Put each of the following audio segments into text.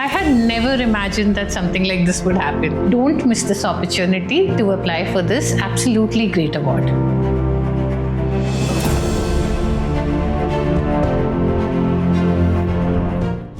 I had never imagined that something like this would happen. Don't miss this opportunity to apply for this absolutely great award.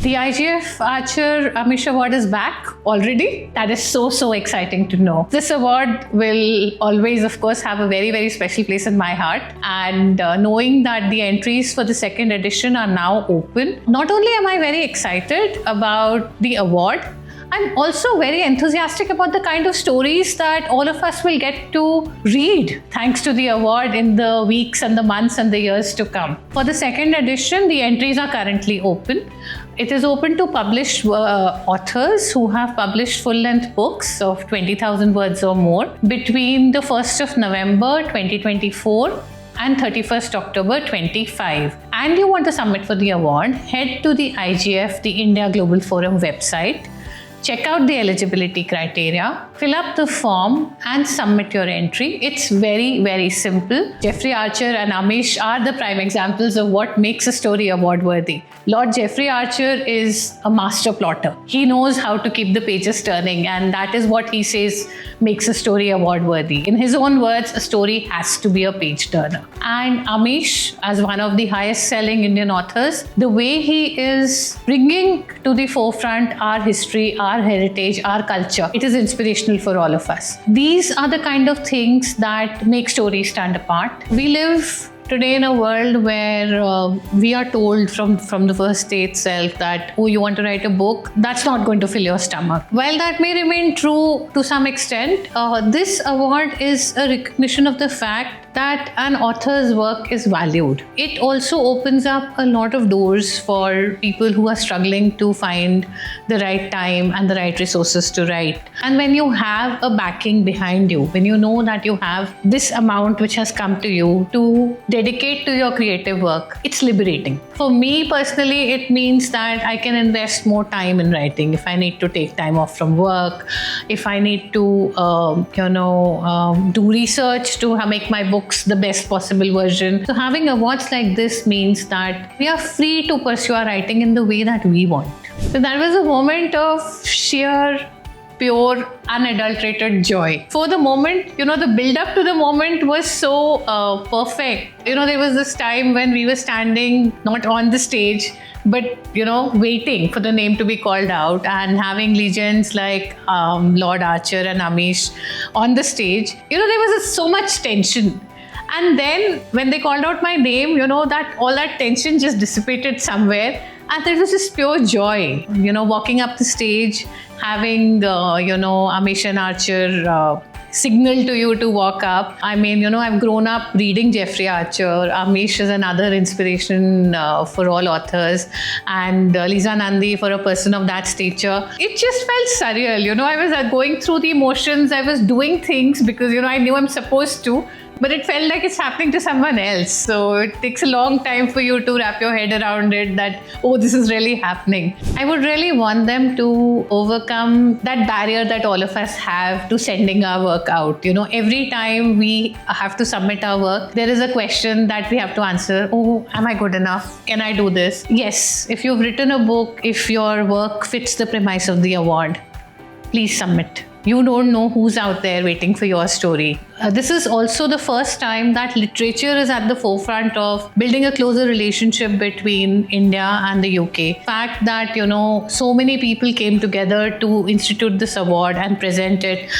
The IGF Archer Amish Award is back already. That is so exciting to know. This award will always, of course, have a very special place in my heart. And knowing that the entries for the second edition are now open, not only am I very excited about the award, I'm also very enthusiastic about the kind of stories that all of us will get to read thanks to the award in the weeks and the months and the years to come. For the second edition, the entries are currently open. It is open to published authors who have published full-length books of 20,000 words or more between the 1st of November 2024 and 31st October 25. And you want to submit for the award, head to the IGF, the India Global Forum website. Check out the eligibility criteria, fill up the form and submit your entry. It's very simple. Jeffrey Archer and Amish are the prime examples of what makes a story award worthy. Lord Jeffrey Archer is a master plotter. He knows how to keep the pages turning, and that is what he says makes a story award worthy. In his own words, a story has to be a page turner. And Amish, as one of the highest selling Indian authors, the way he is bringing to the forefront our history, our heritage, our culture, it is inspirational for all of us. These are the kind of things that make stories stand apart. We live today in a world where we are told from the first day itself that, oh, you want to write a book, that's not going to fill your stomach. While that may remain true to some extent, this award is a recognition of the fact that an author's work is valued. It also opens up a lot of doors for people who are struggling to find the right time and the right resources to write. And when you have a backing behind you, when you know that you have this amount which has come to you to dedicate to your creative work, it's liberating. For me personally, it means that I can invest more time in writing. If I need to take time off from work, if I need to do research to make my books the best possible version. So having awards like this means that we are free to pursue our writing in the way that we want. So that was a moment of sheer, pure, unadulterated joy. For the moment, the build-up to the moment was so perfect. There was this time when we were standing not on the stage, but waiting for the name to be called out and having legends like Lord Archer and Amish on the stage. There was so much tension. And then when they called out my name, that all that tension just dissipated somewhere. And there was just pure joy, walking up the stage, having, Amish and Archer signal to you to walk up. I mean, I've grown up reading Jeffrey Archer. Amish is another inspiration for all authors. And Lisa Nandi for a person of that stature. It just felt surreal. I was going through the emotions. I was doing things because, I knew I'm supposed to. But it felt like it's happening to someone else. So it takes a long time for you to wrap your head around it that, oh, this is really happening. I would really want them to overcome that barrier that all of us have to sending our work out. Every time we have to submit our work, there is a question that we have to answer. Oh, am I good enough? Can I do this? Yes, if you've written a book, if your work fits the premise of the award, please submit. You don't know who's out there waiting for your story. This is also the first time that literature is at the forefront of building a closer relationship between India and the UK. The fact that, so many people came together to institute this award and present it.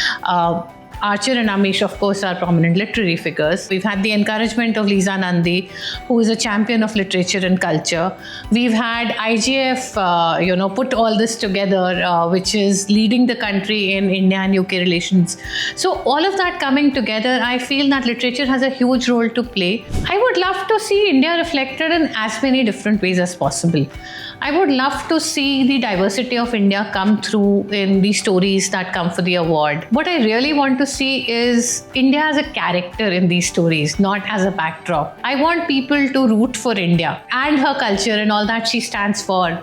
Archer and Amish, of course, are prominent literary figures. We've had the encouragement of Lisa Nandi, who is a champion of literature and culture. We've had IGF, put all this together, which is leading the country in India and UK relations. So all of that coming together, I feel that literature has a huge role to play. I would love to see India reflected in as many different ways as possible. I would love to see the diversity of India come through in the stories that come for the award. What I really want to see is India as a character in these stories, not as a backdrop. I want people to root for India and her culture and all that she stands for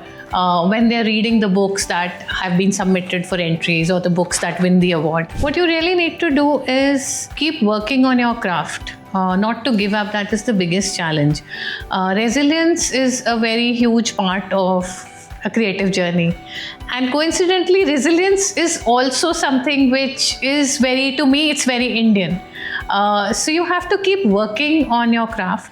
when they're reading the books that have been submitted for entries or the books that win the award. What you really need to do is keep working on your craft. Not to give up, that is the biggest challenge. Resilience is a very huge part of a creative journey. And coincidentally, resilience is also something which is very, to me, it's very Indian. So you have to keep working on your craft.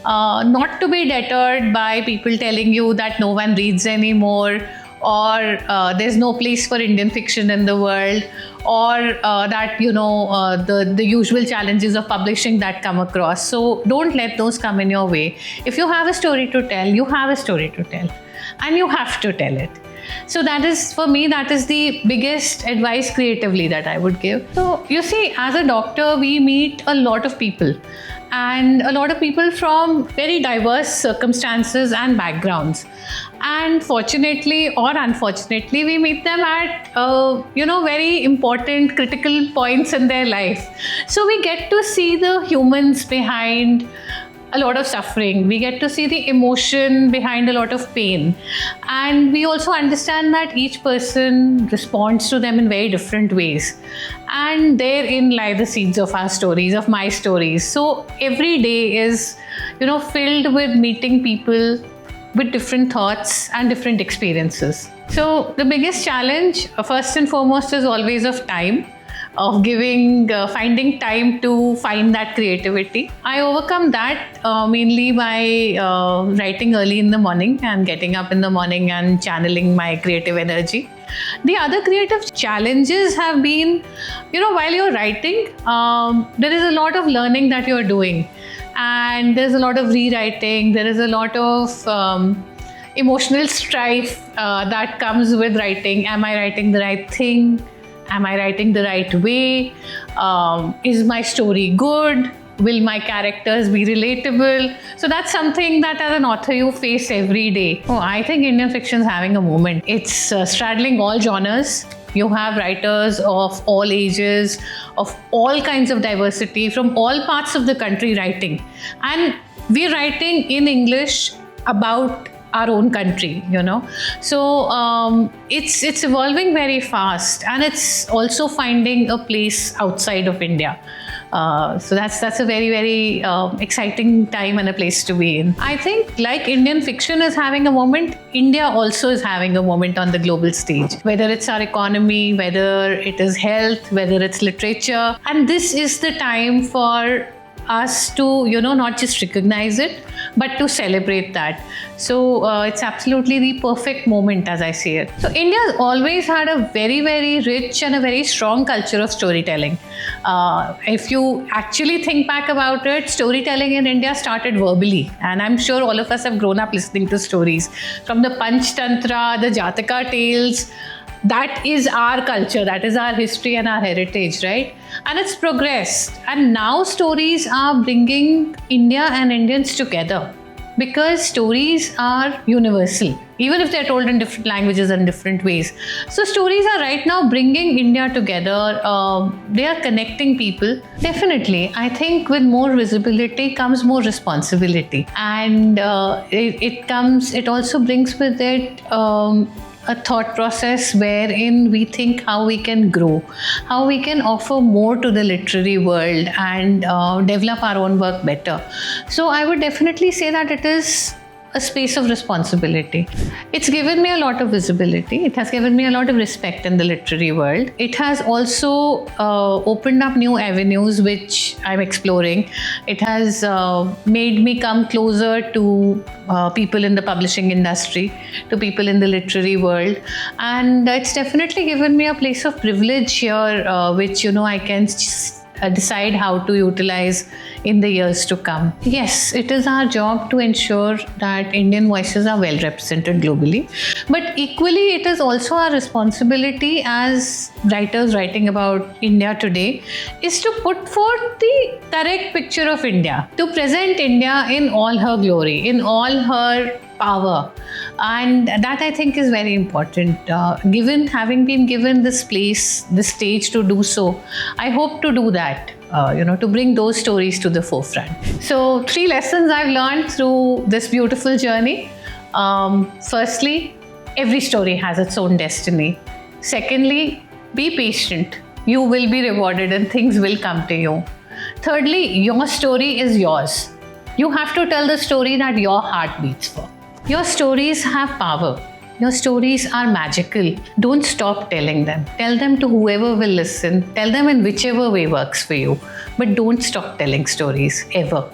Not to be deterred by people telling you that no one reads anymore, or there's no place for Indian fiction in the world, or that the usual challenges of publishing that come across. So don't let those come in your way. If you have a story to tell, you have a story to tell, and you have to tell it. So that is, for me, that is the biggest advice creatively that I would give. So you see, as a doctor, we meet a lot of people, and a lot of people from very diverse circumstances and backgrounds. And fortunately or unfortunately, we meet them at very important critical points in their life. So we get to see the humans behind a lot of suffering. We get to see the emotion behind a lot of pain. And we also understand that each person responds to them in very different ways. And therein lie the seeds of our stories, of my stories. So every day is, filled with meeting people with different thoughts and different experiences. So the biggest challenge, first and foremost, is always of time. Of finding time to find that creativity. I overcome that mainly by writing early in the morning and getting up in the morning and channeling my creative energy. The other creative challenges have been, while you're writing, there is a lot of learning that you're doing, and there's a lot of rewriting, there is a lot of emotional strife that comes with writing. Am I writing the right thing? Am I writing the right way? Is my story good? Will my characters be relatable? So that's something that as an author you face every day. I think Indian fiction is having a moment. It's straddling all genres. You have writers of all ages, of all kinds of diversity, from all parts of the country writing. And we're writing in English about our own country, So it's evolving very fast, and it's also finding a place outside of India. So that's a very, very exciting time and a place to be in. I think like Indian fiction is having a moment, India also is having a moment on the global stage. Whether it's our economy, whether it is health, whether it's literature. And this is the time for us to, not just recognize it, but to celebrate that. So it's absolutely the perfect moment as I see it. So India has always had a very, very rich and a very strong culture of storytelling. If you actually think back about it, storytelling in India started verbally. And I'm sure all of us have grown up listening to stories. From the Panchtantra, the Jataka tales, that is our culture, that is our history and our heritage, right? And it's progressed. And now stories are bringing India and Indians together, because stories are universal, even if they're told in different languages and different ways. So stories are right now bringing India together. They are connecting people. Definitely, I think with more visibility comes more responsibility. And it also brings with it a thought process wherein we think how we can grow, how we can offer more to the literary world and develop our own work better. So I would definitely say that it is a space of responsibility. It's given me a lot of visibility. It has given me a lot of respect in the literary world. It has also opened up new avenues which I'm exploring. It has made me come closer to people in the publishing industry, to people in the literary world. And it's definitely given me a place of privilege here, which, I can decide how to utilize in the years to come. Yes, it is our job to ensure that Indian voices are well represented globally. But equally, it is also our responsibility as writers writing about India today is to put forth the correct picture of India, to present India in all her glory, in all her power. And that I think is very important. Having been given this place, this stage to do so, I hope to do that, to bring those stories to the forefront. So 3 lessons I've learned through this beautiful journey. Firstly, every story has its own destiny. Secondly, be patient. You will be rewarded and things will come to you. Thirdly, your story is yours. You have to tell the story that your heart beats for. Your stories have power. Your stories are magical. Don't stop telling them. Tell them to whoever will listen. Tell them in whichever way works for you. But don't stop telling stories, ever.